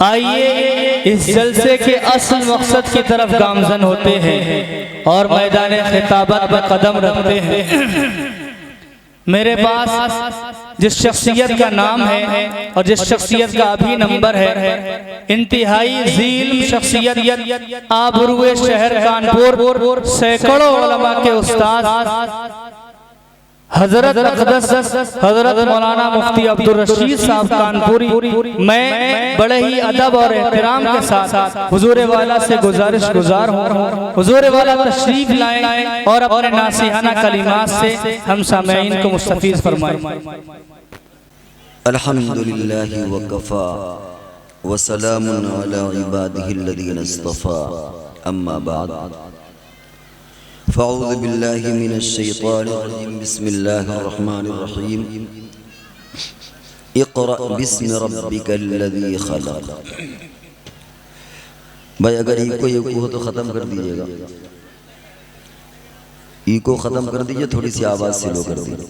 آئیے اس جلسے کے اصل مقصد کی طرف گامزن ہوتے ہیں اور میدان خطابت میں قدم رکھتے ہیں۔ میرے پاس جس شخصیت کا نام ہے اور جس شخصیت کا ابھی نمبر ہے، انتہائی ذیل شخصیت، آبروئے شہر کانپور، سینکڑوں علماء کے استاد حضرت اقدس حضرت مولانا مفتی عبدالرشید صاحب کانپوری، میں بڑے ہی ادب اور احترام کے ساتھ حضور والا سے گزارش گزار ہوں، حضور والا تشریف لائیں اور اپنے ناصحانہ کلمات سے ہم سامعین کو مستفیض فرمائیں۔ الحمدللہ وکفا وسلام علی عبادہ الذین اصطفا، اما بعد فاعوذ باللہ من الشیطان الرجیم، بسم اللہ الرحمن الرحیم، اقرأ باسم ربک الذی خلق۔ بھائی اگر ایکو ہو تو ختم کر دیجئے گا، ایکو ختم کر دیجئے، تھوڑی سی آواز سلو کر دیجئے۔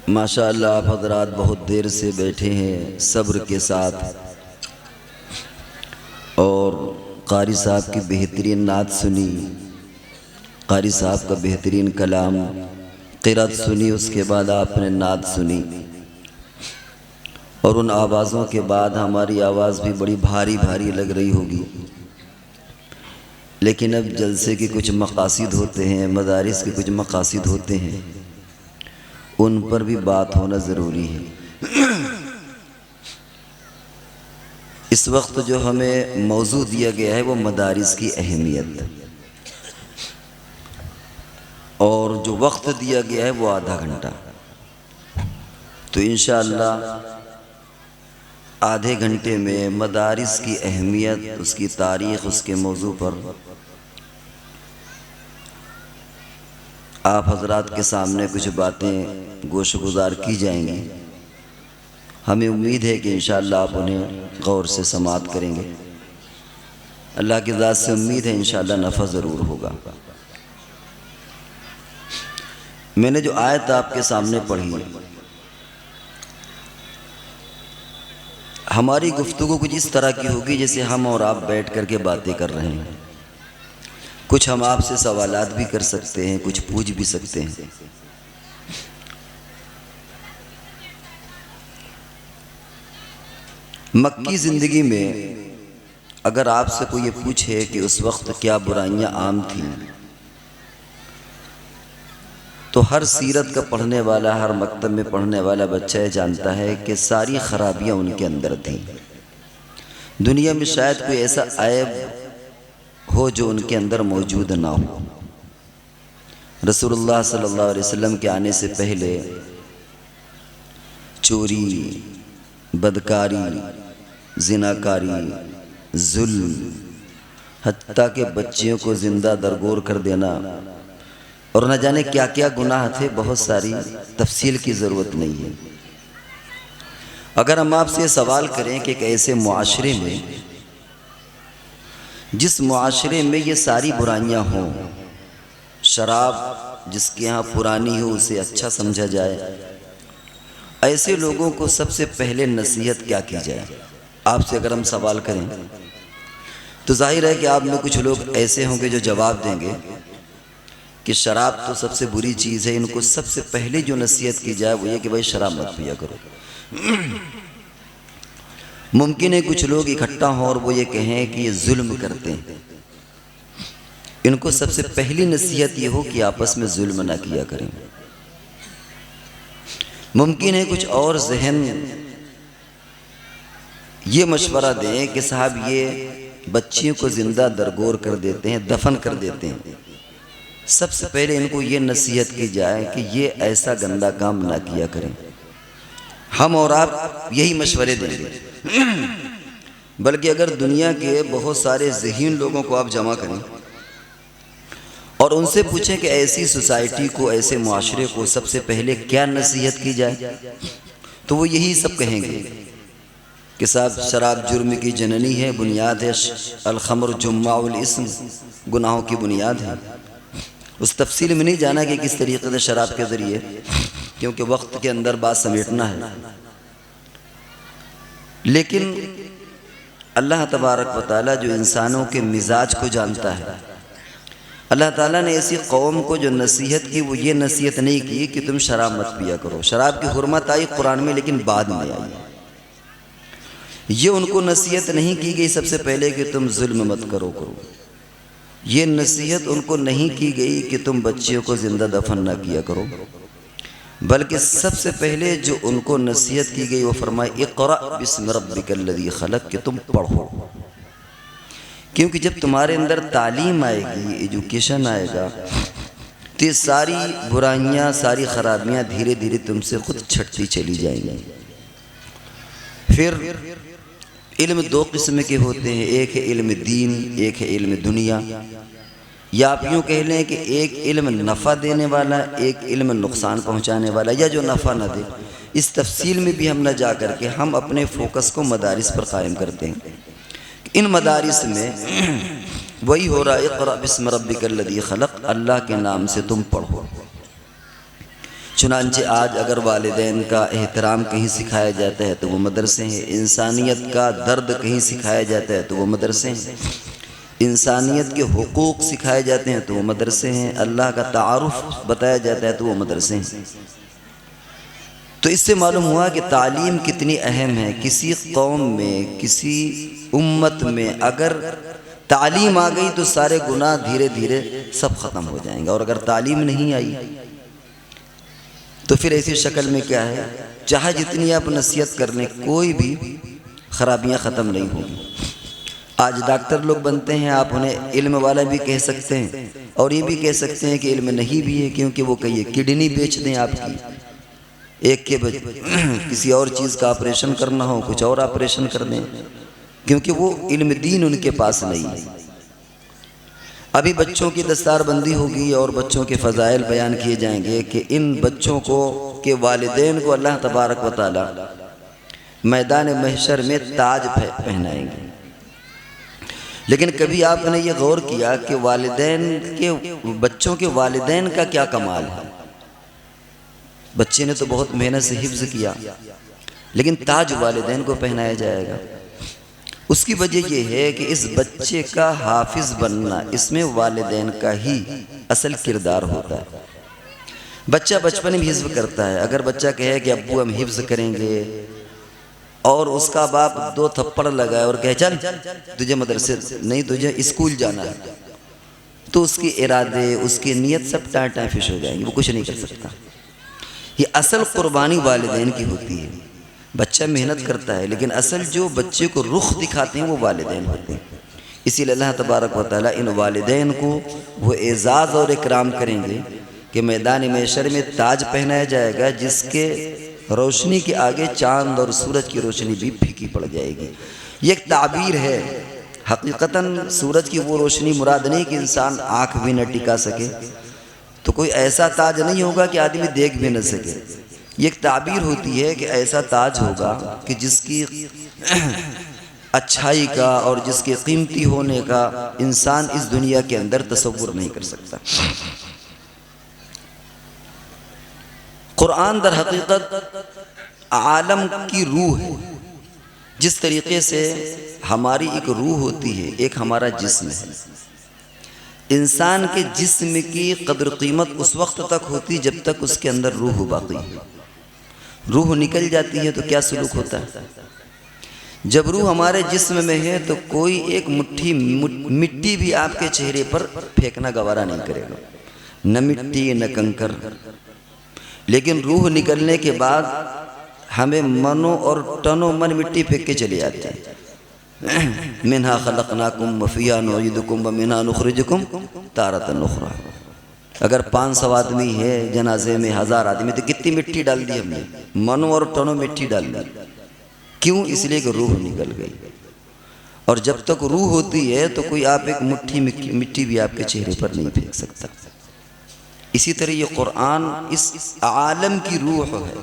ماشاءاللہ آپ حضرات بہت دیر سے بیٹھے ہیں صبر کے ساتھ، اور قاری صاحب کی بہترین نعت سنی، قاری صاحب کا بہترین کلام قرأت سنی، اس کے بعد آپ نے نعت سنی، اور ان آوازوں کے بعد ہماری آواز بھی بڑی بھاری بھاری لگ رہی ہوگی، لیکن اب جلسے کے کچھ مقاصد ہوتے ہیں، مدارس کے کچھ مقاصد ہوتے ہیں، ان پر بھی بات ہونا ضروری ہے۔ اس وقت جو ہمیں موضوع دیا گیا ہے وہ مدارس کی اہمیت، اور جو وقت دیا گیا ہے وہ آدھا گھنٹہ، تو انشاءاللہ آدھے گھنٹے میں مدارس کی اہمیت، اس کی تاریخ، اس کے موضوع پر آپ حضرات کے سامنے کچھ باتیں گوش گزار کی جائیں گی۔ ہمیں امید ہے کہ انشاءاللہ آپ انہیں غور سے سماعت کریں گے، اللہ کی ذات سے امید ہے انشاءاللہ نفع ضرور ہوگا۔ میں نے جو آیت آپ کے سامنے پڑھی، ہماری گفتگو کچھ اس طرح کی ہوگی جیسے ہم اور آپ بیٹھ کر کے باتیں کر رہے ہیں، کچھ ہم آپ سے سوالات بھی کر سکتے ہیں، کچھ پوچھ بھی سکتے ہیں۔ مکی زندگی میں اگر آپ سے کوئی یہ پوچھے کہ اس وقت کیا برائیاں عام تھیں، تو ہر سیرت کا پڑھنے والا، ہر مکتب میں پڑھنے والا بچہ یہ جانتا ہے کہ ساری خرابیاں ان کے اندر تھیں۔ دنیا میں شاید کوئی ایسا عیب ہو جو ان کے اندر موجود نہ ہو۔ رسول اللہ صلی اللہ علیہ وسلم کے آنے سے پہلے چوری، بدکاری، زناکاری، ظلم، حتیٰ کہ بچیوں کو زندہ درگور کر دینا، اور نہ جانے کیا کیا گناہ تھے، بہت ساری تفصیل کی ضرورت نہیں ہے۔ اگر ہم آپ سے یہ سوال کریں کہ ایک ایسے معاشرے میں، جس معاشرے میں یہ ساری برائیاں ہوں، شراب جس کے ہاں پرانی ہو اسے اچھا سمجھا جائے، ایسے لوگوں کو سب سے پہلے نصیحت کیا کی جائے؟ آپ سے اگر ہم سوال کریں تو ظاہر ہے کہ آپ میں کچھ لوگ ایسے ہوں گے جو جواب دیں گے کہ شراب تو سب سے بری چیز ہے، ان کو سب سے پہلے جو نصیحت کی جائے وہ یہ کہ بھائی شراب مت پیا کرو۔ ممکن ہے کچھ لوگ اکٹھا ہوں اور وہ یہ کہیں کہ یہ ظلم کرتے ہیں، ان کو سب سے پہلی نصیحت یہ ہو کہ آپس میں ظلم نہ کیا کریں۔ ممکن ہے کچھ اور ذہن یہ مشورہ دیں کہ صاحب یہ بچیوں کو زندہ درگور کر دیتے ہیں، دفن کر دیتے ہیں، سب سے پہلے ان کو یہ نصیحت کی جائے کہ یہ ایسا گندا کام نہ کیا کریں۔ ہم اور آپ یہی مشورے دیں گے، بلکہ اگر دنیا کے بہت سارے ذہین لوگوں کو آپ جمع کریں اور ان سے پوچھیں کہ ایسی سوسائٹی کو، ایسے معاشرے کو سب سے پہلے کیا نصیحت کی جائے، تو وہ یہی سب کہیں گے کہ صاحب شراب جرم کی جننی ہے، بنیاد ہے، الخمر جماع الاسم، گناہوں کی بنیاد ہے۔ اس تفصیل میں نہیں جانا کہ کس طریقے سے شراب کے ذریعے کیونکہ وقت کے اندر بات سمیٹنا ہے، لیکن اللہ تبارک و تعالیٰ جو انسانوں کے مزاج کو جانتا ہے، اللہ تعالیٰ نے ایسی قوم کو جو نصیحت کی، وہ یہ نصیحت نہیں کی کہ تم شراب مت پیا کرو۔ شراب کی حرمت آئی قرآن میں، لیکن بعد میں آئی۔ یہ ان کو نصیحت نہیں کی گئی سب سے پہلے کہ تم ظلم مت کرو۔ یہ نصیحت ان کو نہیں کی گئی کہ تم بچیوں کو زندہ دفن نہ کیا کرو، بلکہ سب سے پہلے جو ان کو نصیحت کی گئی وہ فرمائے اقرأ بسم ربک الذی خلق، کہ تم پڑھو۔ کیونکہ جب تمہارے اندر تعلیم آئے گی، ایجوکیشن آئے گا، تو یہ ساری برائیاں، ساری خرابیاں دھیرے دھیرے تم سے خود چھٹتی چلی جائیں گی۔ پھر علم دو قسم کے ہوتے ہیں، ایک ہے علم دین، ایک ہے علم دنیا، یا آپ یوں کہہ لیں کہ ایک علم نفع دینے والا، ایک علم نقصان پہنچانے والا، یا جو نفع نہ دے۔ اس تفصیل میں بھی ہم نہ جا کر کے ہم اپنے فوکس کو مدارس پر قائم کرتے ہیں۔ ان مدارس میں وہی ہو رہا ہے اقرأ بسم ربک الذی خلق، اللہ کے نام سے تم پڑھو۔ چنانچہ آج اگر والدین کا احترام کہیں سکھایا جاتا ہے تو وہ مدرسے ہیں، انسانیت کا درد کہیں سکھایا جاتا ہے تو وہ مدرسے ہیں، انسانیت کے حقوق سکھائے جاتے ہیں تو وہ مدرسے ہیں، اللہ کا تعارف بتایا جاتا ہے تو وہ مدرسے ہیں۔ تو اس سے معلوم ہوا کہ تعلیم کتنی اہم ہے۔ کسی قوم میں، کسی امت میں اگر تعلیم آ گئی تو سارے گناہ دھیرے دھیرے سب ختم ہو جائیں گے، اور اگر تعلیم نہیں آئی تو پھر ایسی شکل میں کیا ہے، چاہے جتنی آپ نصیحت کر لیں کوئی بھی خرابیاں ختم نہیں ہوگی۔ آج ڈاکٹر لوگ بنتے ہیں، آپ انہیں علم والا بھی کہہ سکتے ہیں اور یہ بھی کہہ سکتے ہیں کہ علم نہیں بھی ہے، کیونکہ وہ کہیے کڈنی بیچ دیں آپ کی، ایک کے کسی اور چیز کا آپریشن کرنا ہو کچھ اور آپریشن کر دیں، کیونکہ وہ علم دین ان کے پاس نہیں ہے۔ ابھی بچوں کی دستار بندی ہوگی اور بچوں کے فضائل بیان کیے جائیں گے کہ ان بچوں کو کے والدین کو اللہ تبارک و تعالی میدان محشر میں تاج پہنائیں گے۔ لیکن کبھی آپ نے یہ غور کیا کہ والدین کے بچوں کے والدین کا کیا کمال ہے؟ بچے نے تو بہت محنت سے حفظ کیا، لیکن تاج والدین کو پہنایا جائے گا۔ اس کی وجہ یہ ہے کہ اس بچے کا حافظ بننا، اس میں والدین کا ہی اصل کردار ہوتا ہے۔ بچہ بچپن میں حفظ کرتا ہے، اگر بچہ کہے کہ ابو ہم حفظ کریں گے اور اس کا باپ دو تھپڑ لگائے اور کہے چل تجھے مدرسے نہیں، تجھے اسکول جانا ہے، تو اس کے ارادے، اس کی نیت سب ٹائیں فش ہو جائیں گی، وہ کچھ نہیں کر سکتا۔ یہ اصل قربانی والدین کی ہوتی ہے۔ بچہ محنت کرتا ہے، لیکن اصل جو بچے کو رخ دکھاتے ہیں وہ والدین ہوتے ہیں۔ اسی لیے اللہ تبارک و تعالیٰ ان والدین کو وہ اعزاز اور اکرام کریں گے کہ میدان محشر میں تاج پہنایا جائے گا، جس کے روشنی کے آگے چاند اور سورج کی روشنی بھی پھیکی پڑ جائے گی۔ یہ ایک تعبیر ہے، حقیقتاً سورج کی وہ روشنی مراد نہیں کہ انسان آنکھ بھی نہ ٹکا سکے، تو کوئی ایسا تاج نہیں ہوگا کہ آدمی دیکھ بھی نہ سکے۔ یہ ایک تعبیر ہوتی ہے کہ ایسا تاج ہوگا کہ جس کی اچھائی کا اور جس کے قیمتی ہونے کا انسان اس دنیا کے اندر تصور نہیں کر سکتا۔ قرآن در حقیقت عالم کی روح ہے۔ جس طریقے سے ہماری ایک روح ہوتی ہے، ایک ہمارا جسم ہے۔ انسان کے جسم کی قدر قیمت اس وقت تک ہوتی جب تک اس کے اندر روح باقی ہے۔ روح نکل جاتی ہے تو کیا سلوک ہوتا ہے؟ جب روح ہمارے جسم میں ہے تو کوئی ایک مٹھی مٹی بھی آپ کے چہرے پر پھینکنا گوارا نہیں کرے گا، نہ مٹی نہ کنکر۔ لیکن روح نکلنے کے بعد ہمیں منو اور ٹنو من مٹی پھینک کے چلے آتے ہیں۔ منہا خلقناکم وفیہا نعیدکم ومنہا نخرجکم تارۃ اخری۔ اگر 500 آدمی ہے جنازے میں، 1000 آدمی، تو کتنی مٹی ڈال دی ہم نے؟ منو اور ٹنو مٹی ڈال دی۔ کیوں؟ اس لیے کہ روح نکل گئی۔ اور جب تک روح ہوتی ہے تو کوئی آپ ایک مٹھی مٹی بھی آپ کے چہرے پر نہیں پھینک سکتا۔ اسی طرح یہ قرآن اس عالم کی روح ہے۔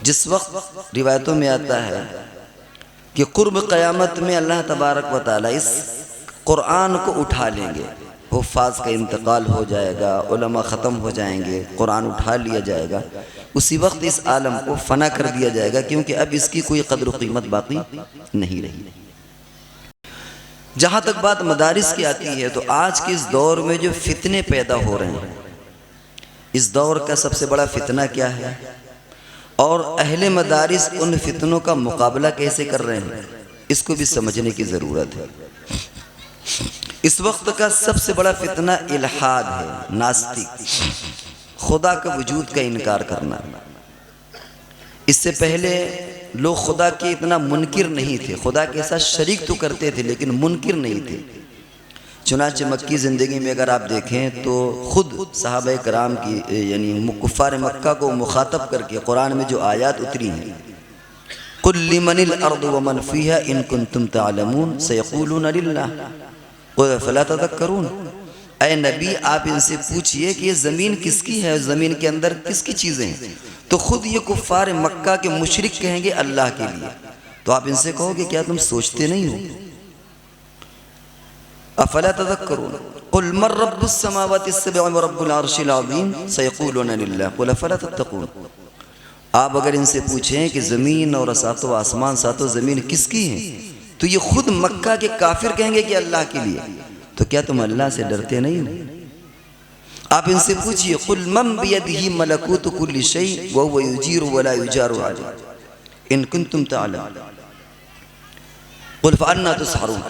جس وقت روایتوں میں آتا ہے کہ قرب قیامت میں اللہ تبارک و تعالیٰ اس قرآن کو اٹھا لیں گے، حفاظ کا انتقال ہو جائے گا، علماء ختم ہو جائیں گے، قرآن اٹھا لیا جائے گا، اسی وقت اس عالم کو فنا کر دیا جائے گا، کیونکہ اب اس کی کوئی قدر و قیمت باقی نہیں رہی۔ جہاں تک بات مدارس کی آتی ہے تو آج کے اس دور میں جو فتنے پیدا ہو رہے ہیں، اس دور کا سب سے بڑا فتنہ کیا ہے، اور اہل مدارس ان فتنوں کا مقابلہ کیسے کر رہے ہیں، اس کو بھی سمجھنے کی ضرورت ہے۔ اس وقت کا سب سے بڑا فتنہ الحاد ہے، ناستک، خدا کا وجود کا انکار کرنا۔ اس سے پہلے لوگ خدا کے اتنا منکر نہیں تھے، خدا کے ساتھ شریک تو کرتے تھے لیکن منکر نہیں تھے۔ چنانچہ مکی زندگی میں اگر آپ دیکھیں تو خود صحابہ کرام کی یعنی کفار مکہ کو مخاطب کر کے قرآن میں جو آیات اتری ہیں، قُلْ لِمَنِ الْأَرْضُ وَمَنْ فِيهَا إِن كُنتُمْ تَعْلَمُونَ سَيَقُولُونَ لِلَّهِ فَلَا تَذَكَّرُونَ۔ اے نبی آپ ان سے پوچھئے کہ یہ زمین کس کی ہے، زمین کے اندر کس کی چیزیں ہیں، تو خود یہ کفار مکہ کے مشرک کہیں گے اللہ کے لیے، تو آپ ان سے کہو گے کیا تم سوچتے نہیں ہو؟ افلا تذکرون قل من رب السماوات السبع ورب العرش العظیم سیقولون للہ قل افلا تتقون۔ آپ اگر ان سے پوچھیں کہ زمین اور ساتوں آسمان ساتوں زمین کس کی ہیں، تو یہ خود مکہ کے کافر کہیں گے کہ اللہ کے لیے، تو کیا تم اللہ سے ڈرتے نہیں ہو؟ آپ ان سے پوچھئے قل من بیدہ ملکوت کل شیء وہو یجیر ولا یجار علیہ ان کنتم تعلمون قل فأنا تسحرون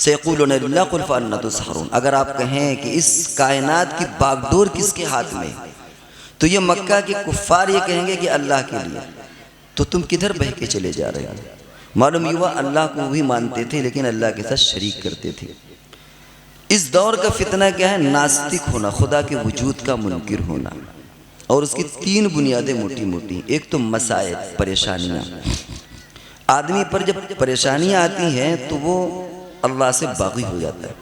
سیقولون للہ قل فأنا تسحرون۔ اگر آپ کہیں کہ اس کائنات کی باغڈور کس کے ہاتھ میں، تو یہ مکہ کے کفار یہ کہیں گے کہ اللہ کے لیے، تو تم کدھر بہ کے چلے جا رہے ہیں؟ معلوم یہ ہوا اللہ کو بھی مانتے تھے لیکن اللہ کے ساتھ شریک کرتے تھے۔ اس دور کا فتنہ کیا ہے؟ ناستک ہونا، خدا کے وجود کا منکر ہونا، اور اس کی تین بنیادیں موٹی موٹی۔ ایک تو مسائل، پریشانیاں۔ آدمی پر جب پریشانیاں آتی ہیں تو وہ اللہ سے باغی ہو جاتا ہے۔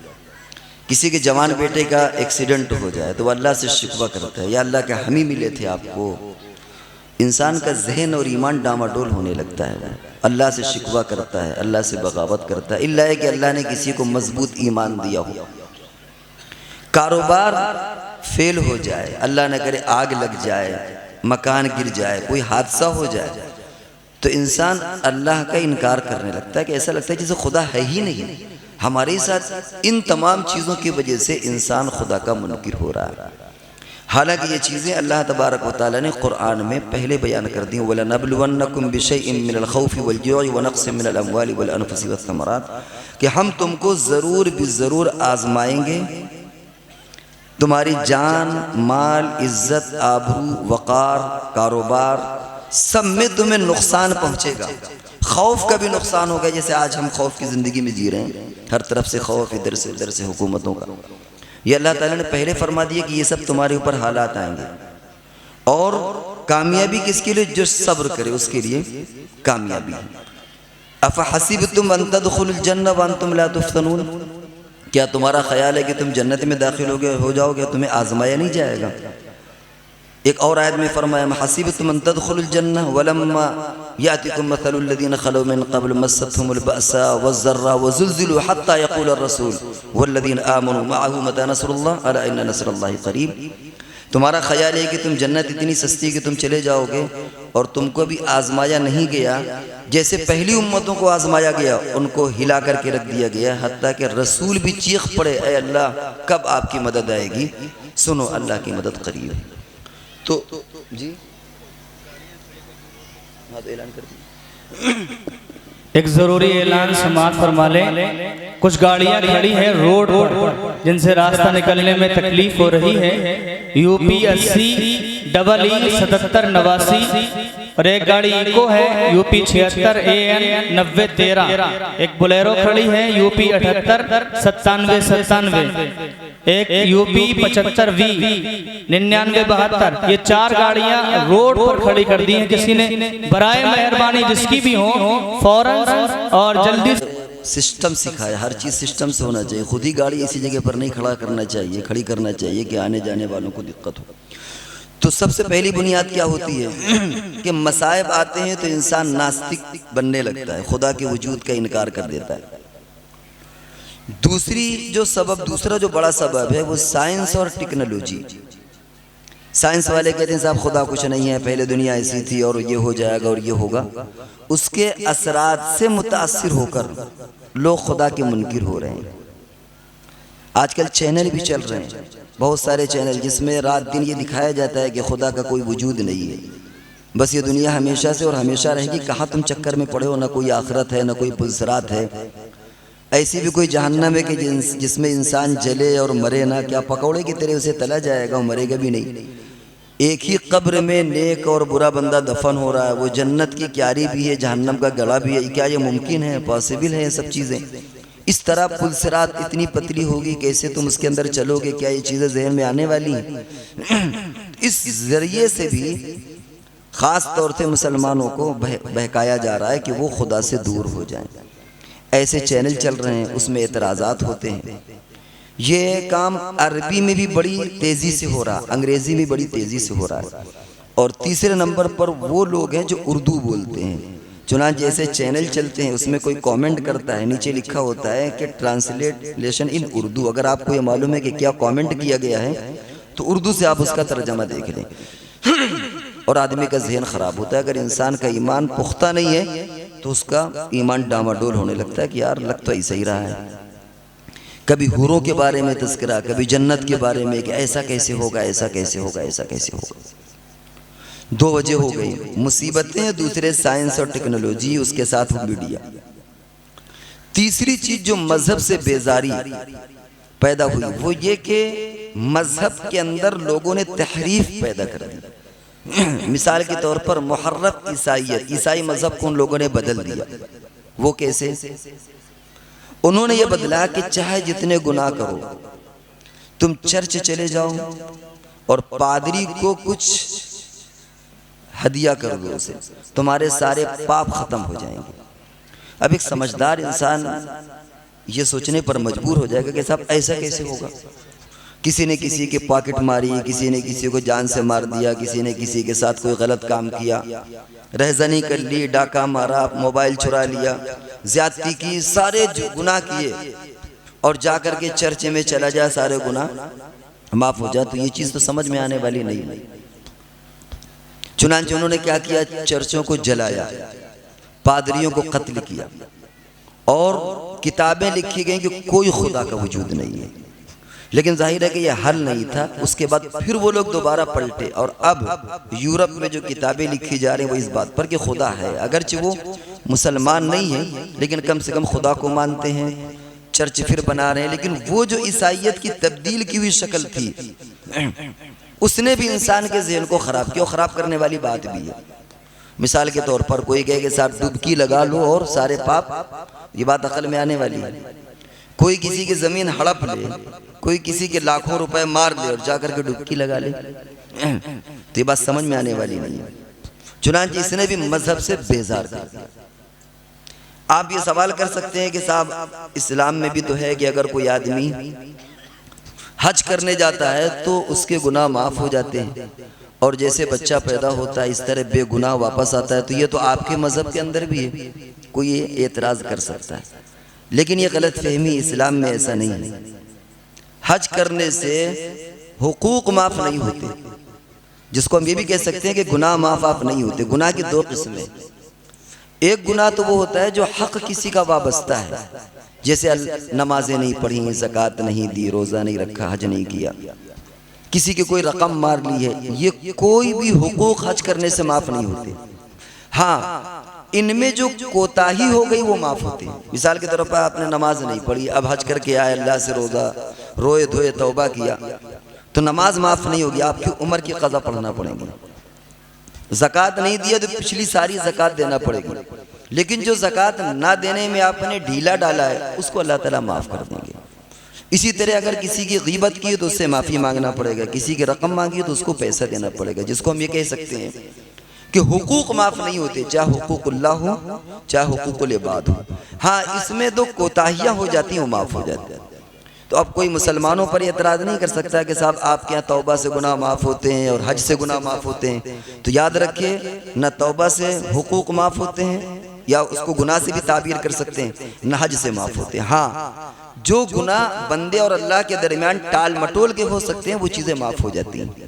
کسی کے جوان بیٹے کا ایکسیڈنٹ ہو جائے تو وہ اللہ سے شکوہ کرتا ہے، یا اللہ کے ہم ہی ملے تھے آپ کو۔ انسان کا ذہن اور ایمان ڈاماڈول ہونے لگتا ہے، اللہ سے شکوہ کرتا ہے، اللہ سے بغاوت کرتا ہے، اللہ ہے کہ اللہ نے کسی کو مضبوط ایمان دیا ہو۔ کاروبار فیل ہو جائے، اللہ نہ کرے آگ لگ جائے، مکان گر جائے، کوئی حادثہ ہو جائے، تو انسان اللہ کا انکار کرنے لگتا ہے کہ ایسا لگتا ہے جیسے خدا ہے ہی نہیں ہمارے ساتھ۔ ان تمام چیزوں کی وجہ سے انسان خدا کا منکر ہو رہا ہے۔ حالانکہ یہ چیزیں اللہ تبارک و تعالیٰ نے قرآن میں پہلے بیان کر دی، وَلَنَبْلُوَنَّكُمْ بِشَيْءٍ مِّنَ الْخَوْفِ وَالْجُوعِ وَنَقْصٍ مِّنَ الْأَمْوَالِ وَالْأَنفُسِ وَالثَّمَرَاتِ، کہ ہم تم کو ضرور بضرور آزمائیں گے، تمہاری جان، مال، عزت، آبرو، وقار، کاروبار، سب میں تمہیں نقصان پہنچے گا۔ خوف کا بھی نقصان ہوگا، جیسے آج ہم خوف کی زندگی میں جی رہے ہیں، ہر طرف سے خوف، ادھر سے حکومتوں کا۔ یہ اللہ تعالیٰ نے پہلے فرما دیا کہ یہ سب تمہارے اوپر حالات آئیں گے، اور کامیابی کس کے لیے؟ جو صبر کرے اس کے لیے کامیابی۔ افحسبتم ان تدخلوا الجنہ وانتم لا تفتنون، کیا تمہارا خیال ہے کہ تم جنت میں داخل ہو جاؤ گے، تمہیں آزمایا نہیں جائے گا؟ ایک اور آیت میں فرمایا حسبتم ان تدخلوا الجنہ ولما یاتکم مثل الذین خلوا من قبل مستهم البأساء والضراء وزلزلوا حتى يقول الرسول والذین آمنوا معه متى نصر اللہ الا ان نصر اللہ قریب۔ تمہارا خیال ہے کہ تم جنت اتنی سستی کہ تم چلے جاؤ گے، اور تم کو بھی آزمایا نہیں گیا جیسے پہلی امتوں کو آزمایا گیا، ان کو ہلا کر کے رکھ دیا گیا، حتیٰ کہ رسول بھی چیخ پڑے اے اللہ کب آپ کی مدد آئے گی، سنو اللہ کی مدد قریب ہے۔ تو جی اعلان کر دیں، ایک ضروری اعلان سماعت فرما لیں۔ کچھ گاڑیاں کھڑی ہیں روڈ پر جن سے راستہ نکلنے میں تکلیف ہو رہی ہے، UP 80 EE 7789، اور ایک گاڑی ایکو ہے UP 76 AN 9013، ایک بلیرو کھڑی ہے UP 78 9797، ایک UP 75 V 9972۔ یہ چار گاڑیاں روڈ پر کھڑی کر دی ہیں، کسی نے برائے مہربانی جس کی بھی ہوں فوراً اور جلدی۔ سسٹم سکھایا، ہر چیز سسٹم سے ہونا چاہیے، خود ہی گاڑی اسی جگہ پر نہیں کھڑی کرنا چاہیے کہ آنے جانے والوں کو دقت ہو۔ تو سب سے پہلی بنیاد کیا ہوتی ہے کہ مصائب آتے ہیں تو انسان ناستک بننے لگتا ہے، خدا کے وجود کا انکار کر دیتا ہے۔ دوسرا جو بڑا سبب ہے وہ سائنس اور ٹیکنالوجی۔ سائنس والے کہتے ہیں صاحب خدا کچھ نہیں ہے، پہلے دنیا ایسی تھی اور یہ ہو جائے گا اور یہ ہوگا، اس کے اثرات سے متاثر ہو کر لوگ خدا کے منکر ہو رہے ہیں۔ آج کل چینل بھی چل رہے ہیں، بہت سارے چینل، جس میں رات دن یہ دکھایا جاتا ہے کہ خدا کا کوئی وجود نہیں ہے، بس یہ دنیا ہمیشہ سے اور ہمیشہ رہے گی، کہاں تم چکر میں پڑے ہو، نہ کوئی آخرت ہے نہ کوئی پلسرات ہے، ایسی بھی کوئی جہنم ہے کہ جس میں انسان جلے اور مرے نہ، کیا پکوڑے کی طرح اسے تلا جائے گا، وہ مرے گا بھی نہیں۔ ایک ہی قبر میں نیک اور برا بندہ دفن ہو رہا ہے، وہ جنت کی کیاری بھی ہے، جہنم کا گڑھا بھی ہے، کیا یہ ممکن ہے؟ پاسبل ہے یہ سب چیزیں؟ اس طرح پلسرات اتنی پتلی ہوگی، کیسے تم اس کے اندر چلو گے؟ کیا یہ چیزیں ذہن میں آنے والی ہیں؟ اس ذریعے سے بھی خاص طور سے مسلمانوں کو بہکایا جا رہا ہے کہ وہ خدا سے دور ہو جائیں۔ ایسے چینل چل رہے ہیں، اس میں اعتراضات ہوتے ہیں۔ یہ کام عربی میں بھی بڑی تیزی سے ہو رہا، انگریزی میں بڑی تیزی سے ہو رہا ہے، اور تیسرے نمبر پر وہ لوگ ہیں جو اردو بولتے ہیں۔ چنانچہ ایسے چینل چلتے ہیں، اس میں کوئی کومنٹ کرتا ہے، نیچے لکھا ہوتا ہے کہ ٹرانسلیشن ان اردو۔ اگر آپ کو یہ معلوم ہے کہ کیا کومنٹ کیا گیا ہے تو اردو سے آپ اس کا ترجمہ دیکھ لیں، اور آدمی کا ذہن خراب ہوتا ہے۔ اگر انسان کا ایمان پختہ نہیں ہے تو اس کا ایمان ڈاماڈول ہونے لگتا ہے کہ یار لگ تو ایسا ہی رہا ہے۔ کبھی حوروں کے بارے میں تذکرہ، کبھی جنت کے بارے میں کہ ایسا کیسے ہوگا، ایسا کیسے ہوگا، ایسا کیسے ہوگا۔ دو وجہ ہو گئی، مصیبتیں، دوسرے سائنس اور ٹیکنالوجی، اس کے ساتھ میڈیا۔ تیسری چیز جو مذہب سے بیزاری پیدا ہوئی وہ یہ کہ مذہب کے اندر لوگوں نے تحریف پیدا کر دی۔ مثال کے طور پر محرف عیسائیت، عیسائی مذہب کو ان لوگوں نے بدل دیا۔ وہ کیسے؟ انہوں نے یہ بدلا کہ چاہے جتنے گناہ کرو، تم چرچ چلے جاؤ اور پادری کو کچھ ہدیہ کر دو اسے، تمہارے سارے پاپ ختم ہو جائیں گے۔ اب ایک سمجھدار انسان یہ سوچنے پر مجبور ہو جائے گا کہ صاحب ایسا کیسے ہوگا؟ کسی نے کسی کے پاکٹ ماری، کسی نے کسی کو جان سے مار دیا، کسی نے کسی کے ساتھ کوئی غلط کام کیا، رہزنی کر لی، ڈاکہ مارا، موبائل چرا لیا، زیادتی کی، سارے گناہ کیے، اور جا کر کے چرچ میں چلا جائے سارے گناہ معاف ہو جائے، تو یہ چیز تو سمجھ میں آنے والی نہیں۔ چنانچہ انہوں نے کیا کیا؟ چرچوں کو جلایا، پادریوں کو قتل کیا، اور کتابیں لکھی گئیں کہ کوئی خدا کا وجود نہیں ہے۔ لیکن ظاہر ہے کہ یہ حل نہیں تھا۔ اس کے بعد پھر وہ لوگ دوبارہ پلٹے، اور اب یورپ میں جو کتابیں لکھی جا رہی ہیں وہ اس بات پر کہ خدا ہے، اگرچہ وہ مسلمان نہیں ہیں لیکن کم سے کم خدا کو مانتے ہیں، چرچ پھر بنا رہے ہیں۔ لیکن وہ جو عیسائیت کی تبدیل کی ہوئی شکل تھی، اس نے بھی انسان کے ذہن کو خراب کیا، اور خراب کرنے والی بات بھی ہے۔ مثال کے طور پر کوئی کہے کہ صاحب ڈبکی لگا لو اور سارے پاپ، یہ بات عقل میں آنے والی ہے؟ کوئی کسی کی زمین ہڑپ لے، کوئی کسی کے لاکھوں روپے مار لے اور جا کر کے ڈبکی لگا لے، تو یہ بات سمجھ میں آنے والی نہیں ہے۔ چنانچہ اس نے بھی مذہب سے بیزار کر دیا۔ آپ یہ سوال کر سکتے ہیں کہ صاحب اسلام میں بھی تو ہے کہ اگر کوئی آدمی حج کرنے جاتا ہے تو اس کے گناہ معاف ہو جاتے ہیں، اور جیسے بچہ پیدا ہوتا ہے اس طرح بے گناہ واپس آتا ہے، تو یہ تو آپ کے مذہب کے اندر بھی ہے۔ کوئی یہ اعتراض کر سکتا ہے، لیکن یہ غلط فہمی، اسلام میں ایسا نہیں ہے۔ حج کرنے سے حقوق معاف نہیں ہوتے، جس کو ہم یہ بھی کہہ سکتے ہیں کہ گناہ معاف آپ نہیں ہوتے۔ گناہ کی دو قسمیں، ایک گناہ تو وہ ہوتا ہے جو حق کسی کا وابستہ ہے، جیسے نمازیں نہیں پڑھیں، زکوٰۃ نہیں دی، روزہ نہیں رکھا، حج نہیں کیا، کسی کی کوئی رقم مار لی ہے، یہ کوئی بھی حقوق حج کرنے سے معاف نہیں ہوتے۔ ہاں، ان میں جو کوتاہی ہو گئی وہ معاف ہوتی ہے۔ مثال کے طور پر آپ نے نماز نہیں پڑھی، اب حج کر کے آئے، اللہ سے روزہ روئے دھوئے توبہ کیا، تو نماز معاف نہیں ہوگی، آپ کی عمر کی قضا پڑھنا پڑیں گی۔ زکوٰۃ نہیں دیا تو پچھلی ساری زکوٰۃ دینا پڑے گی، لیکن جو زکوٰۃ نہ دینے میں آپ نے ڈھیلا ڈالا ہے اس کو اللہ تعالیٰ معاف کر دیں گے۔ اسی طرح اگر کسی کی غیبت کی تو اس سے معافی مانگنا پڑے گا، کسی کی رقم مانگی تو اس کو پیسہ دینا پڑے گا، جس کو ہم یہ کہہ سکتے ہیں کہ حقوق معاف نہیں ہوتے، چاہے حقوق اللہ ہو چاہے حقوق العباد ہو۔ ہاں، اس میں دو کوتاہیاں ہو جاتی ہیں، وہ معاف ہو جاتی ہیں۔ تو اب کوئی مسلمانوں پر اعتراض نہیں کر سکتا کہ صاحب آپ کے یہاں توبہ سے گناہ معاف ہوتے ہیں اور حج سے گناہ معاف ہوتے ہیں، تو یاد رکھیے نہ توبہ سے حقوق معاف ہوتے ہیں، یا اس کو گناہ سے بھی تعبیر کر سکتے ہیں، نہ حج سے معاف ہوتے ہیں۔ ہاں، جو گناہ بندے اور اللہ کے درمیان ٹال مٹول کے ہو سکتے ہیں وہ چیزیں معاف ہو جاتی ہیں۔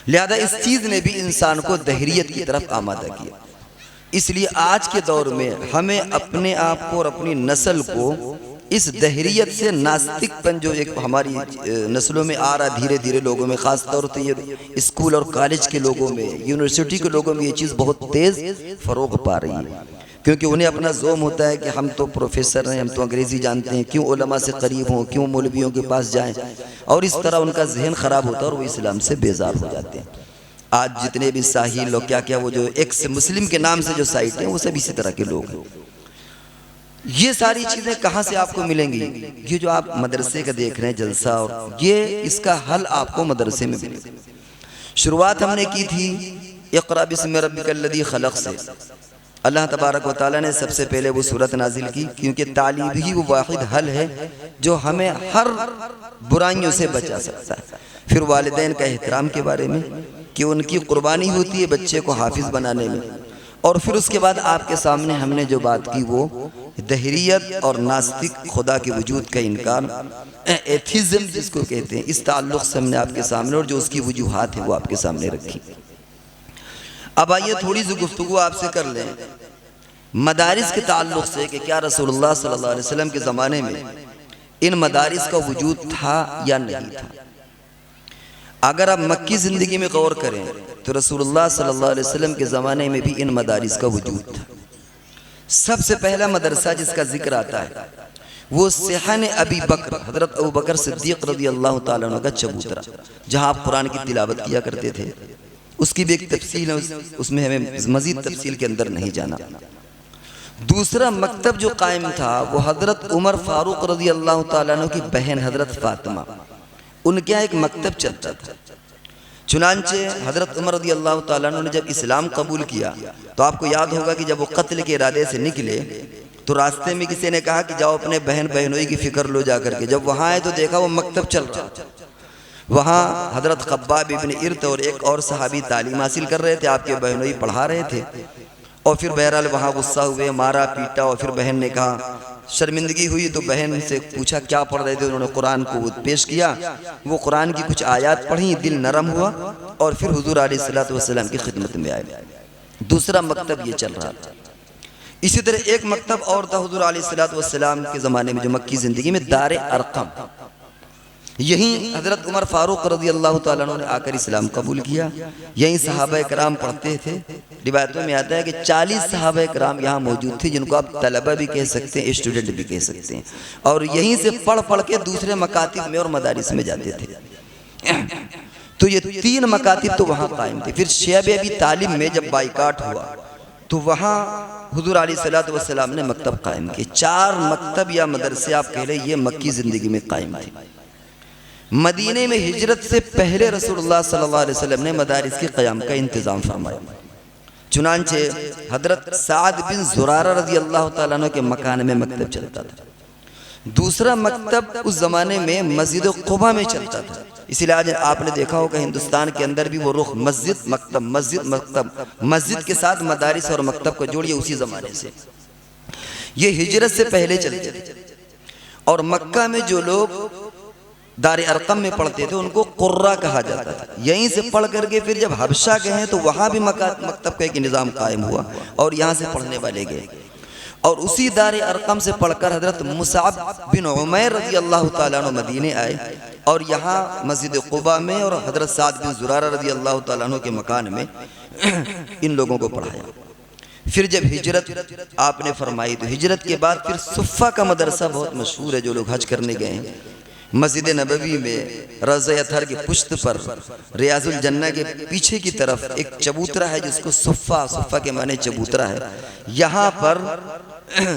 لہذا اس چیز نے بھی انسان کو دہریت کی طرف آمادہ کیا۔ اس لیے آج کے دور میں ہمیں اپنے آپ کو اور اپنی نسل کو اس دہریت سے، ناستک پن جو ایک ہماری نسلوں میں آ رہا دھیرے دھیرے لوگوں میں، خاص طور سے یہ اسکول اور کالج کے لوگوں میں، یونیورسٹی کے لوگوں میں یہ چیز بہت تیز فروغ پا رہی ہے، کیونکہ انہیں اپنا زوم ہوتا ہے کہ ہم تو پروفیسر ہیں، ہم تو انگریزی جانتے ہیں، کیوں علماء سے قریب ہوں، کیوں مولویوں کے پاس جائیں، اور اس طرح ان کا ذہن خراب ہوتا ہے اور وہ اسلام سے بیزار ہو جاتے ہیں۔ آج جتنے بھی ساحل اور کیا وہ جو ایکس مسلم کے نام سے جو سائٹ ہیں، وہ سب اسی طرح کے لوگ ہیں۔ یہ ساری چیزیں کہاں سے آپ کو ملیں گی؟ یہ جو آپ مدرسے کا دیکھ رہے ہیں جلسہ، اور یہ اس کا حل آپ کو مدرسے میں ملے گا۔ شروعات ہم نے کی تھی اقرأ بسم ربک الذی خلق سے۔ اللہ تبارک و تعالیٰ نے سب سے پہلے وہ سورت نازل کی، کیونکہ تعلیم ہی وہ واحد حل ہے جو ہمیں ہر برائیوں سے بچا سکتا ہے۔ پھر والدین کا احترام کے بارے میں کہ ان کی قربانی ہوتی ہے بچے کو حافظ بنانے میں، اور پھر اس کے بعد آپ کے سامنے ہم نے جو بات کی وہ دہریت اور ناستک، خدا کے وجود کا انکار، ایتھیزم جس کو کہتے ہیں، اس تعلق سے ہم نے آپ کے سامنے، اور جو اس کی وجوہات ہیں وہ آپ کے سامنے رکھی۔ اب آئیے تھوڑی سی گفتگو آپ سے کر لیں مدارس کے تعلق سے، کہ کیا رسول اللہ صلی اللہ علیہ وسلم کے زمانے میں ان مدارس کا وجود تھا یا نہیں تھا۔ اگر آپ مکی زندگی میں غور کریں تو رسول اللہ صلی اللہ علیہ وسلم کے زمانے میں بھی ان مدارس کا وجود تھا۔ سب سے پہلا مدرسہ جس کا ذکر آتا ہے وہ صحن ابی بکر، حضرت ابو بکر صدیق رضی اللہ تعالیٰ عنہ کا چبوترا، جہاں آپ قرآن کی تلاوت کیا کرتے تھے۔ اس کی بھی ایک تفصیل ہے، اس میں ہمیں مزید تفصیل کے اندر نہیں جانا۔ دوسرا مکتب جو قائم تھا وہ حضرت عمر فاروق رضی اللہ تعالیٰ عنہ کی بہن حضرت فاطمہ، ان کے ایک مکتب چلتا تھا۔ چنانچہ حضرت عمر رضی اللہ تعالیٰ عنہ نے جب اسلام قبول کیا تو آپ کو یاد ہوگا کہ جب وہ قتل کے ارادے سے نکلے تو راستے میں کسی نے کہا کہ جاؤ اپنے بہن بہنوئی کی فکر لو جا کر کے۔ جب وہاں آئے تو دیکھا وہ مکتب چل رہا، وہاں حضرت خباب ابن ارت اور ایک اور صحابی تعلیم حاصل کر رہے تھے، آپ کے بہنوئی پڑھا رہے تھے، اور پھر بہرحال وہاں غصہ ہوئے، مارا پیٹا، اور پھر بہن نے کہا، شرمندگی ہوئی تو بہن سے پوچھا کیا پڑھ رہے تھے، انہوں نے قرآن کو پیش کیا، وہ قرآن کی کچھ آیات پڑھیں، دل نرم ہوا، اور پھر حضور علیہ السلام کی خدمت میں آئے۔ دوسرا مکتب یہ چل رہا تھا۔ اسی طرح ایک مکتب اور تھا حضور علیہ السلام کے زمانے میں جو مکی زندگی میں، دار ارقم۔ یہیں حضرت عمر فاروق رضی اللہ تعالیٰ عنہ نے آ کر اسلام قبول کیا، یہیں صحابہ کرام پڑھتے تھے۔ روایتوں میں آتا ہے کہ 40 صحابہ کرام یہاں موجود تھے، جن کو آپ طلبہ بھی کہہ سکتے ہیں، اسٹوڈنٹ بھی کہہ سکتے ہیں، اور یہیں سے پڑھ پڑھ کے دوسرے مکاتب میں اور مدارس میں جاتے تھے۔ تو یہ 3 مکاتب تو وہاں قائم تھے۔ پھر شیب ابی طالب میں جب بائیکاٹ ہوا تو وہاں حضور علیہ السلام نے مکتب قائم کیے۔ 4 مکتب یا مدرسے آپ کہہ لیں یہ مکی زندگی میں قائم تھے۔ مدینے میں ہجرت سے پہلے رسول اللہ صلی اللہ علیہ وسلم نے مدارس کے قیام کا انتظام فرمایا۔ چنانچہ حضرت سعد بن زرارہ رضی اللہ تعالیٰ عنہ کے مکان میں مکتب چلتا تھا۔ دوسرا مکتب اس زمانے میں مسجد قباء میں چلتا تھا۔ اسی لیے آج آپ نے دیکھا ہوگا ہندوستان کے اندر بھی وہ رخ مسجد مکتب، مسجد مکتب، مسجد کے ساتھ مدارس اور مکتب کو جوڑیے اسی زمانے سے۔ یہ ہجرت سے پہلے چلتے تھے، اور مکہ میں جو لوگ دار ارقم میں پڑھتے تھے ان کو قرہ کہا جاتا تھا۔ یہیں سے پڑھ کر کے پھر جب حبشہ گئے تو وہاں بھی مکتب کا ایک نظام قائم ہوا، اور یہاں سے پڑھنے والے گئے، اور اسی دار ارقم سے پڑھ کر حضرت مصعب بن عمیر رضی اللہ تعالیٰ عنہ مدینے آئے، اور یہاں مسجد قباء میں اور حضرت سعد بن زرارہ رضی اللہ تعالیٰ عنہ کے مکان میں ان لوگوں کو پڑھایا۔ پھر جب ہجرت آپ نے فرمائی تو ہجرت کے بعد پھر صفہ کا مدرسہ بہت مشہور ہے، جو لوگ حج کرنے گئے ہیں، مسجد نبوی میں روضہ اطہر کی پشت پر ریاض الجنہ کے پیچھے کی طرف ایک چبوترا ہے جس کو صفہ کے معنی چبوترا ہے، یہاں پر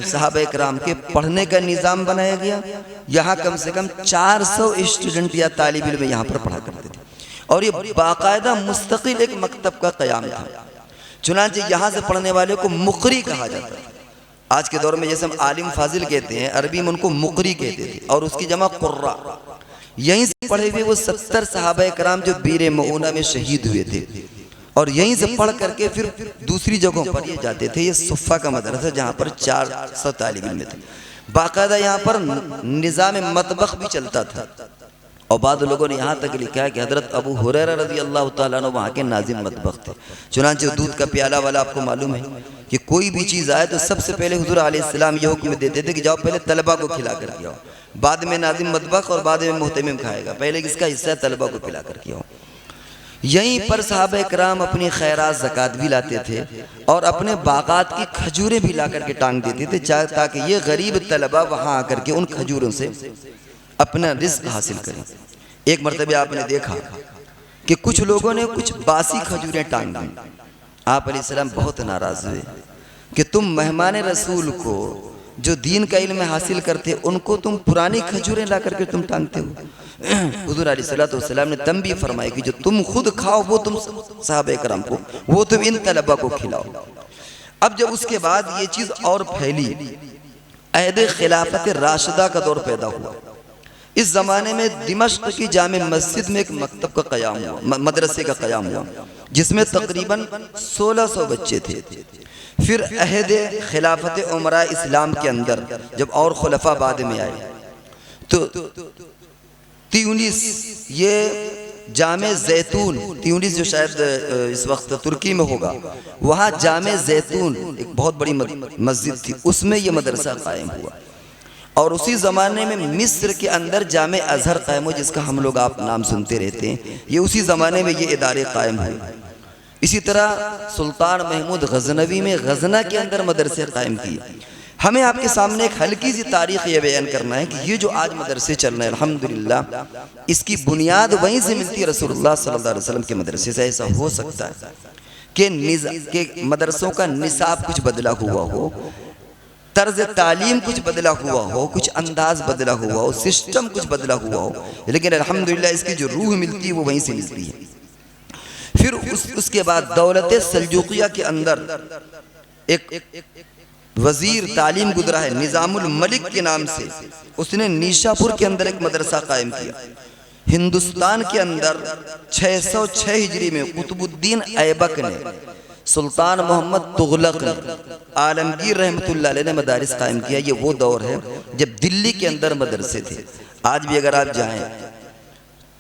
صحابہ کرام کے پڑھنے کا نظام بنایا گیا۔ یہاں کم سے کم 400 اسٹوڈنٹ یا طالب علم یہاں پر پڑھا کرتے تھے، اور یہ باقاعدہ مستقل ایک مکتب کا قیام تھا۔ چنانچہ یہاں سے پڑھنے والے کو مقری کہا جاتا ہے۔ آج کے دور میں جیسے ہم عالم فاضل کہتے ہیں، عربی میں ان کو مقری کہتے تھے، اور اس کی جمع قرہ۔ یہیں سے پڑھے ہوئے وہ 70 صحابہ کرام جو بیر معونہ میں شہید ہوئے تھے، اور یہیں سے پڑھ کر کے پھر دوسری جگہوں پر یہ جاتے تھے۔ یہ صفہ کا مدرسہ جہاں پر 400 طالب علم تھے۔ باقاعدہ یہاں پر نظام مطبخ بھی چلتا تھا، اور بعض لوگوں نے یہاں تک لکھا ہے کہ حضرت ابو ہریرہ رضی اللہ تعالیٰ عنہ وہاں کے ناظم مطبخ تھے۔ چنانچہ دودھ کا پیالہ والا آپ کو معلوم ہے کہ کوئی بھی چیز آئے تو سب سے پہلے حضور علیہ السلام یہ حکم دیتے تھے کہ جاؤ پہلے طلبہ کو کھلا کر کے آؤ، بعد میں ناظم مطبخ اور بعد میں محتمم کھائے گا، پہلے کس کا حصہ ہے؟ طلبہ کو پلا کر کے آؤ۔ یہیں پر صحابہ اکرام اپنی خیرات زکوٰۃ بھی لاتے تھے اور اپنے باغات کی کھجوریں بھی لا کر کے ٹانگ دیتے تھے تاکہ یہ غریب طلبہ وہاں آ کر کے ان کھجوروں سے اپنا رزق حاصل کریں۔ ایک مرتبہ آپ نے دیکھا کہ کچھ لوگوں نے کچھ باسی کھجوریں ٹانگ دیں۔ آپ علیہ السلام بہت ناراض ہوئے کہ تم مہمان رسول کو جو دین کا علم حاصل کرتے ان کو تم پرانی کھجوریں لا کر کے تم ٹانگتے ہو۔ حضور علیہ السلام نے تنبیہ فرمائی کہ جو تم خود کھاؤ وہ تم صحابہ کرام کو، وہ تم ان طلبہ کو کھلاؤ۔ اب جب اس کے بعد یہ چیز اور پھیلی، عہد خلافت راشدہ کا دور پیدا ہوا۔ اس زمانے میں دمشق کی جامع مسجد میں ایک مکتب کا قیام ہوا، مدرسے کا قیام ہوا، جس میں تقریباً 1600 بچے تھے۔ پھر عہد خلافت عمراء اسلام کے اندر جب اور خلفاء بعد میں آئے تو تیونس، یہ جامع زیتون، تیونس جو شاید اس وقت ترکی میں ہوگا، وہاں جامع زیتون ایک بہت بڑی مسجد تھی، اس میں یہ مدرسہ قائم ہوا۔ اور اسی زمانے میں مصر کے اندر جامع ازہر قائم ہوا، جس کا ہم لوگ آپ نام سنتے رہتے ہیں، یہ اسی زمانے میں یہ ادارے قائم ہوئے۔ اسی طرح سلطان محمود غزنوی میں غزنہ کے اندر مدرسے قائم کیے۔ ہمیں آپ کے سامنے ایک ہلکی سی تاریخ یہ بیان کرنا ہے کہ یہ جو آج مدرسے چل رہے ہیں الحمدللہ، اس کی بنیاد وہیں سے ملتی ہے، رسول اللہ صلی اللہ علیہ وسلم کے مدرسے سے۔ ایسا ہو سکتا ہے کہ مدرسوں کا نصاب کچھ بدلا ہوا ہو، طرز تعلیم کچھ بدلا ہوا ہو، کچھ انداز بدلا ہوا ہو، سسٹم کچھ بدلا ہوا ہو، لیکن الحمدللہ اس کی جو روح ملتی ہے وہ وہیں سے ملتی ہے۔ پھر اس کے بعد دولت سلجوقیہ کے اندر ایک وزیر تعلیم گزرا ہے نظام الملک کے نام سے، اس نے نیشا پور کے اندر ایک مدرسہ قائم کیا۔ ہندوستان کے اندر 606 ہجری میں قطب الدین ایبک نے، سلطان محمد تغلق نے، عالمگیر رحمت اللہ علیہ نے مدارس قائم کیا۔ یہ وہ دور ہے جب دلی کے اندر مدرسے تھے۔ آج بھی اگر آپ جائیں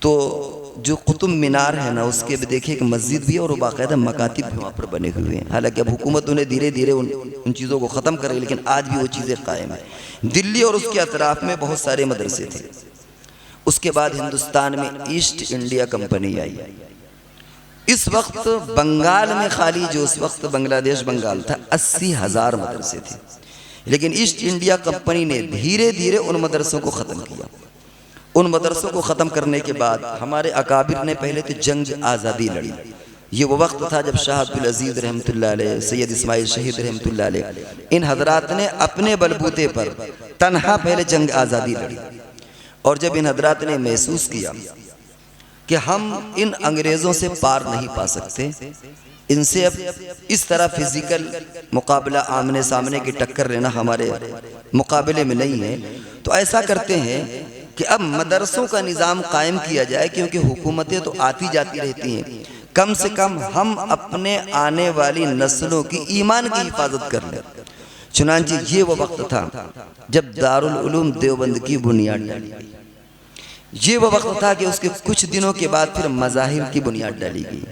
تو جو قطب مینار ہے نا، اس کے بھی دیکھیں کہ مسجد بھی ہے اور باقاعدہ مکاتب بھی وہاں پر بنے ہوئے ہیں۔ حالانکہ اب حکومت انہیں دھیرے دھیرے ان چیزوں کو ختم کرے، لیکن آج بھی وہ چیزیں قائم ہیں۔ دلی اور اس کے اطراف میں بہت سارے مدرسے تھے۔ اس کے بعد ہندوستان میں ایسٹ انڈیا کمپنی آئی۔ اس وقت بنگال میں خالی، جو اس وقت بنگلہ دیش بنگال تھا، 80,000 مدرسے تھے، لیکن ایسٹ انڈیا کمپنی نے دھیرے دھیرے ان مدرسوں کو ختم کیا۔ ان مدرسوں کو ختم کرنے کے بعد ہمارے اکابر نے پہلے تو جنگ آزادی لڑی۔ یہ وہ وقت تھا جب شاہ عبدالعزیز رحمت اللہ علیہ، سید اسماعیل شہید رحمت اللہ علیہ، ان حضرات نے اپنے بلبوتے پر تنہا پہلے جنگ آزادی لڑی۔ اور جب ان حضرات نے محسوس کیا کہ ہم ان انگریزوں سے پار نہیں پا سکتے، ان سے اب اس طرح فزیکل مقابلہ، آمنے سامنے کی ٹکر لینا ہمارے مقابلے میں نہیں ہے، تو ایسا کرتے ہیں کہ اب مدرسوں کا نظام قائم کیا جائے، کیونکہ حکومتیں تو آتی جاتی رہتی ہیں، کم سے کم ہم اپنے آنے والی نسلوں کی ایمان کی حفاظت کر لیں۔ چنانچہ یہ وہ وقت تھا جب دارالعلوم دیوبند کی بنیاد ڈالی گئی۔ یہ وہ وقت تھا کہ اس کے کچھ دنوں کے بعد پھر مذاہب کی بنیاد ڈالی گئی،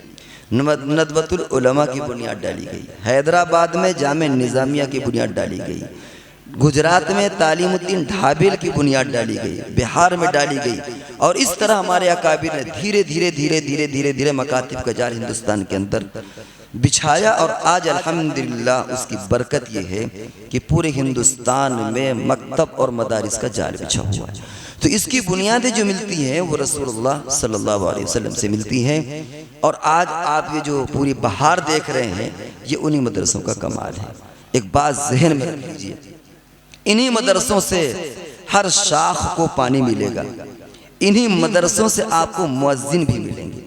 ندوۃ العلماء کی بنیاد ڈالی گئی، حیدرآباد میں جامع نظامیہ کی بنیاد ڈالی گئی، گجرات میں تعلیم الدین ڈھابل کی بنیاد ڈالی گئی، بہار میں ڈالی گئی، اور اس طرح ہمارے اکابر نے دھیرے دھیرے مکاتب کا جال ہندوستان کے اندر بچھایا۔ اور آج الحمدللہ اس کی برکت یہ ہے کہ پورے ہندوستان میں مکتب اور مدارس کا جال بچھا ہوا ہے۔ تو اس کی بنیادیں جو ملتی ہیں وہ رسول اللہ صلی اللہ علیہ وسلم سے ملتی ہیں، اور آج آپ یہ جو پوری بہار دیکھ رہے ہیں یہ انہی مدرسوں کا کمال ہے۔ ایک بات ذہن میں رکھ لیجئے، انہی مدرسوں سے ہر شاخ کو پانی ملے گا، انہی مدرسوں سے آپ کو مؤذن بھی ملیں گے،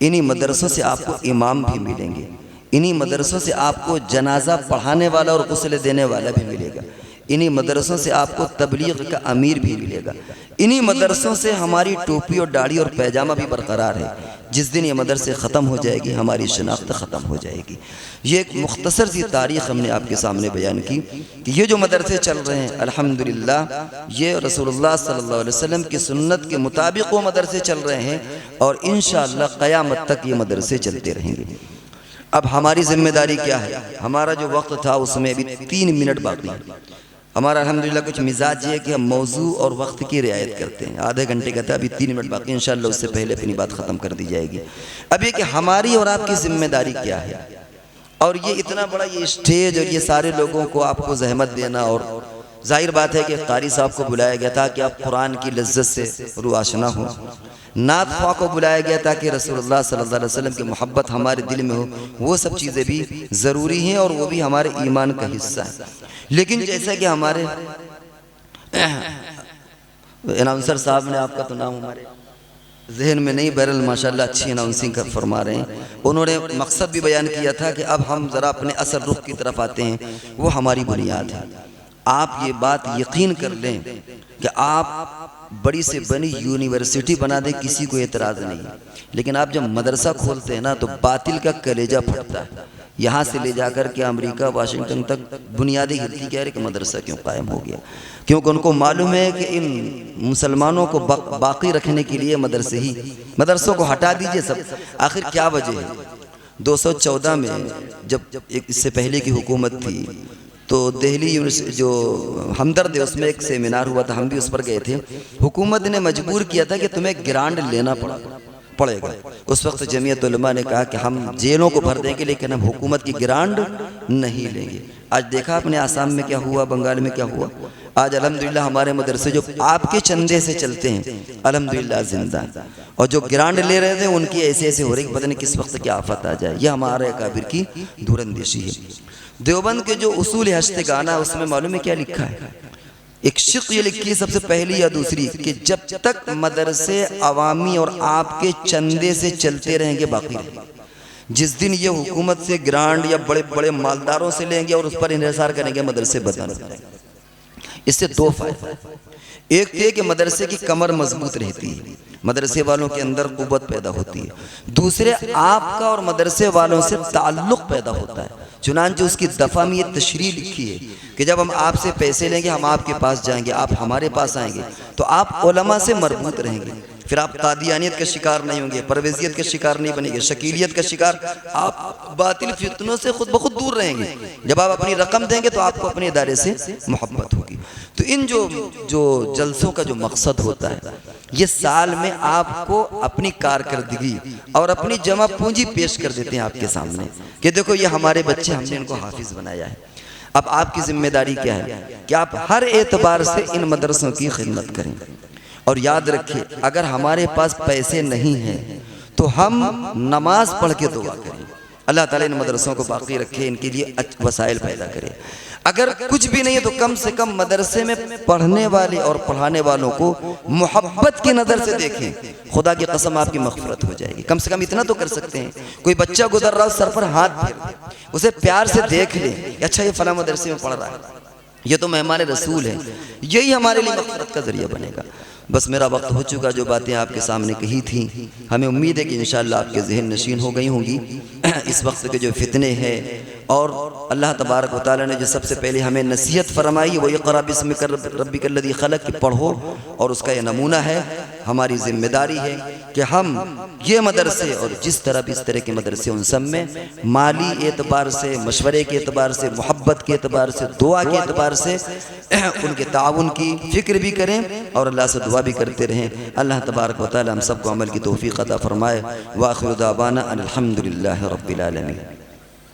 انہی مدرسوں سے آپ کو امام بھی ملیں گے، انہی مدرسوں سے آپ کو جنازہ پڑھانے والا اور غسل دینے والا بھی ملے گا، انہی مدرسوں سے آپ کو تبلیغ کا امیر بھی ملے گا، انہی مدرسوں سے ہماری ٹوپی اور داڑھی اور پیجامہ بھی برقرار ہے۔ جس دن یہ مدرسے ختم ہو جائے گی ہماری شناخت ختم ہو جائے گی۔ یہ ایک مختصر سی تاریخ ہم نے آپ کے سامنے بیان کی کہ یہ جو مدرسے چل رہے ہیں الحمدللہ یہ رسول اللہ صلی اللہ علیہ وسلم کی سنت کے مطابق وہ مدرسے چل رہے ہیں، اور انشاءاللہ قیامت تک یہ مدرسے چلتے رہیں گے۔ اب ہماری ذمہ داری کیا ہے؟ ہمارا جو وقت تھا اس میں ابھی 3 منٹ باقی ہے۔ ہمارا الحمدللہ کچھ مزاج یہ ہے کہ ہم موضوع اور وقت کی رعایت کرتے ہیں۔ آدھے گھنٹے کا تھا، ابھی 3 منٹ باقی، انشاءاللہ اس سے پہلے اپنی بات ختم کر دی جائے گی۔ اب یہ کہ ہماری اور آپ کی ذمہ داری کیا ہے، اور یہ اتنا بڑا یہ اسٹیج اور یہ سارے لوگوں کو آپ کو زحمت دینا، اور ظاہر بات ہے کہ قاری صاحب کو بلایا گیا تھا کہ آپ قرآن کی لذت سے روح آشنا ہو، نعت خواہ کو بلایا گیا تھا کہ رسول اللہ صلی اللہ علیہ وسلم کی محبت ہمارے دل میں ہو، وہ سب چیزیں بھی ضروری ہیں اور وہ بھی ہمارے ایمان کا حصہ ہے۔ لیکن جیسا کہ ہمارے اناؤنسر صاحب نے، آپ کا تو نام ہمارے ذہن میں نہیں، بہرحال ماشاءاللہ اچھی اناؤنسنگ کا فرما رہے ہیں، انہوں نے مقصد بھی بیان کیا تھا کہ اب ہم ذرا اپنے اصل رخ کی طرف آتے ہیں، وہ ہماری بنیاد ہے۔ آپ یہ بات یقین کر لیں کہ آپ بڑی سے بڑی یونیورسٹی بنا دیں، کسی کو اعتراض نہیں، لیکن آپ جب مدرسہ کھولتے ہیں نا تو باطل کا کلیجہ پھٹتا ہے۔ یہاں سے لے جا کر کے امریکہ واشنگٹن تک بنیادی ہلتی کہہ رہے کہ مدرسہ کیوں قائم ہو گیا، کیونکہ ان کو معلوم ہے کہ ان مسلمانوں کو باقی رکھنے کے لیے مدرسوں کو ہٹا دیجئے سب۔ آخر کیا وجہ ہے؟ 214 میں جب اس سے پہلے کی حکومت تھی تو دہلی جو ہمدرد ہے اس میں ایک سیمینار ہوا تھا، ہم بھی اس پر گئے تھے۔ حکومت نے مجبور کیا تھا کہ تمہیں گرانٹ لینا پڑے گا۔ اس وقت جمعیت علماء نے کہا کہ ہم جیلوں کو بھر دیں گے لیکن ہم حکومت کی گرانٹ نہیں لیں گے۔ آج دیکھا آپ نے آسام میں کیا ہوا، بنگال میں کیا ہوا۔ آج الحمدللہ ہمارے مدرسے جو آپ کے چندے سے چلتے ہیں الحمدللہ زندہ ہیں، اور جو گرانٹ لے رہے تھے ان کی ایسے ہو رہی کہ پتہ نہیں کس وقت کیا آفت آ جائے۔ یہ ہمارے اکابر کی دور اندیشی ہے۔ دیوبند کے جو اصول ہشتگانہ اس میں معلوم ہے کیا لکھا ہے؟ ایک شق یہ لکھی ہے سب سے پہلی یا دوسری کہ جب تک مدرسے عوامی اور آپ کے چندے سے چلتے رہیں گے باقی رہیں گے۔ جس دن یہ حکومت سے گرانٹ یا بڑے بڑے مالداروں سے لیں گے اور اس پر انحصار کریں گے مدرسے بدل جائیں گے۔ اس سے 2 فائدہ، ایک یہ کہ مدرسے کی کمر مضبوط رہتی ہے، مدرسے والوں کے اندر قوت پیدا ہوتی ہے، دوسرے آپ کا اور مدرسے والوں سے تعلق پیدا ہوتا ہے۔ چنانچہ اس کی دفعہ میں یہ تشریح لکھی ہے کہ جب ہم آپ سے پیسے لیں گے ہم آپ کے پاس جائیں گے، آپ ہمارے پاس آئیں گے تو آپ علماء سے مربوط رہیں گے، پھر آپ قادیانیت کا شکار نہیں ہوں گے، پرویزیت کا شکار نہیں بنیں گے، شکیلیت کا شکار، آپ باطل فتنوں سے خود بخود دور رہیں گے۔ جب آپ اپنی رقم دیں گے تو آپ کو اپنے ادارے سے محبت ہوگی۔ تو ان جو جلسوں کا جو مقصد ہوتا ہے یہ سال میں آپ کو اپنی کارکردگی اور اپنی جمع پونجی پیش کر دیتے ہیں آپ کے سامنے کہ دیکھو یہ ہمارے بچے، ہم نے ان کو حافظ بنایا ہے۔ اب آپ کی ذمہ داری کیا ہے کہ آپ ہر اعتبار سے ان مدرسوں کی خدمت کریں، اور یاد رکھیں اگر ہمارے پاس پیسے نہیں ہیں تو ہم نماز پڑھ کے دعا کریں، اللہ تعالیٰ ان مدرسوں کو باقی رکھے، ان کے لیے وسائل پیدا کرے۔ اگر کچھ بھی نہیں ہے تو کم سے کم مدرسے میں پڑھنے والے اور پڑھانے والوں کو محبت کی نظر سے دیکھیں، خدا کی قسم آپ کی مغفرت ہو جائے گی۔ کم سے کم اتنا تو کر سکتے ہیں، کوئی بچہ گزر رہا ہو سر پر ہاتھ پھیر دیں، اسے پیار سے دیکھ لیں کہ اچھا یہ فلاں مدرسے میں پڑھ رہا ہے، یہ تو مہمان رسول ہے، یہی ہمارے لیے مغفرت کا ذریعہ بنے گا۔ بس میرا وقت ہو چکا، جو باتیں آپ کے سامنے کہی تھیں ہمیں امید ہے کہ انشاءاللہ آپ کے ذہن نشین ہو گئی ہوں گی۔ اس وقت کے جو فتنے ہیں اور اللہ تبارک و تعالیٰ نے جو سب سے پہلے ہمیں نصیحت فرمائی وہ اقرأ باسمک ربک الذی خلق کہ پڑھو، اور اس کا یہ نمونہ ہے۔ ہماری ذمہ داری ہے کہ ہم یہ مدرسے اور جس طرح بھی اس طرح کے مدرسے ان سب میں مالی اعتبار سے، مشورے کے اعتبار سے، محبت کے اعتبار سے، دعا کے اعتبار سے ان کے تعاون کی فکر بھی کریں اور اللہ سے دعا بھی کرتے رہیں۔ اللہ تبارک و تعالی ہم سب کو عمل کی توفیق عطا فرمائے۔ وآخر دعوانا ان الحمدللہ رب العالمین۔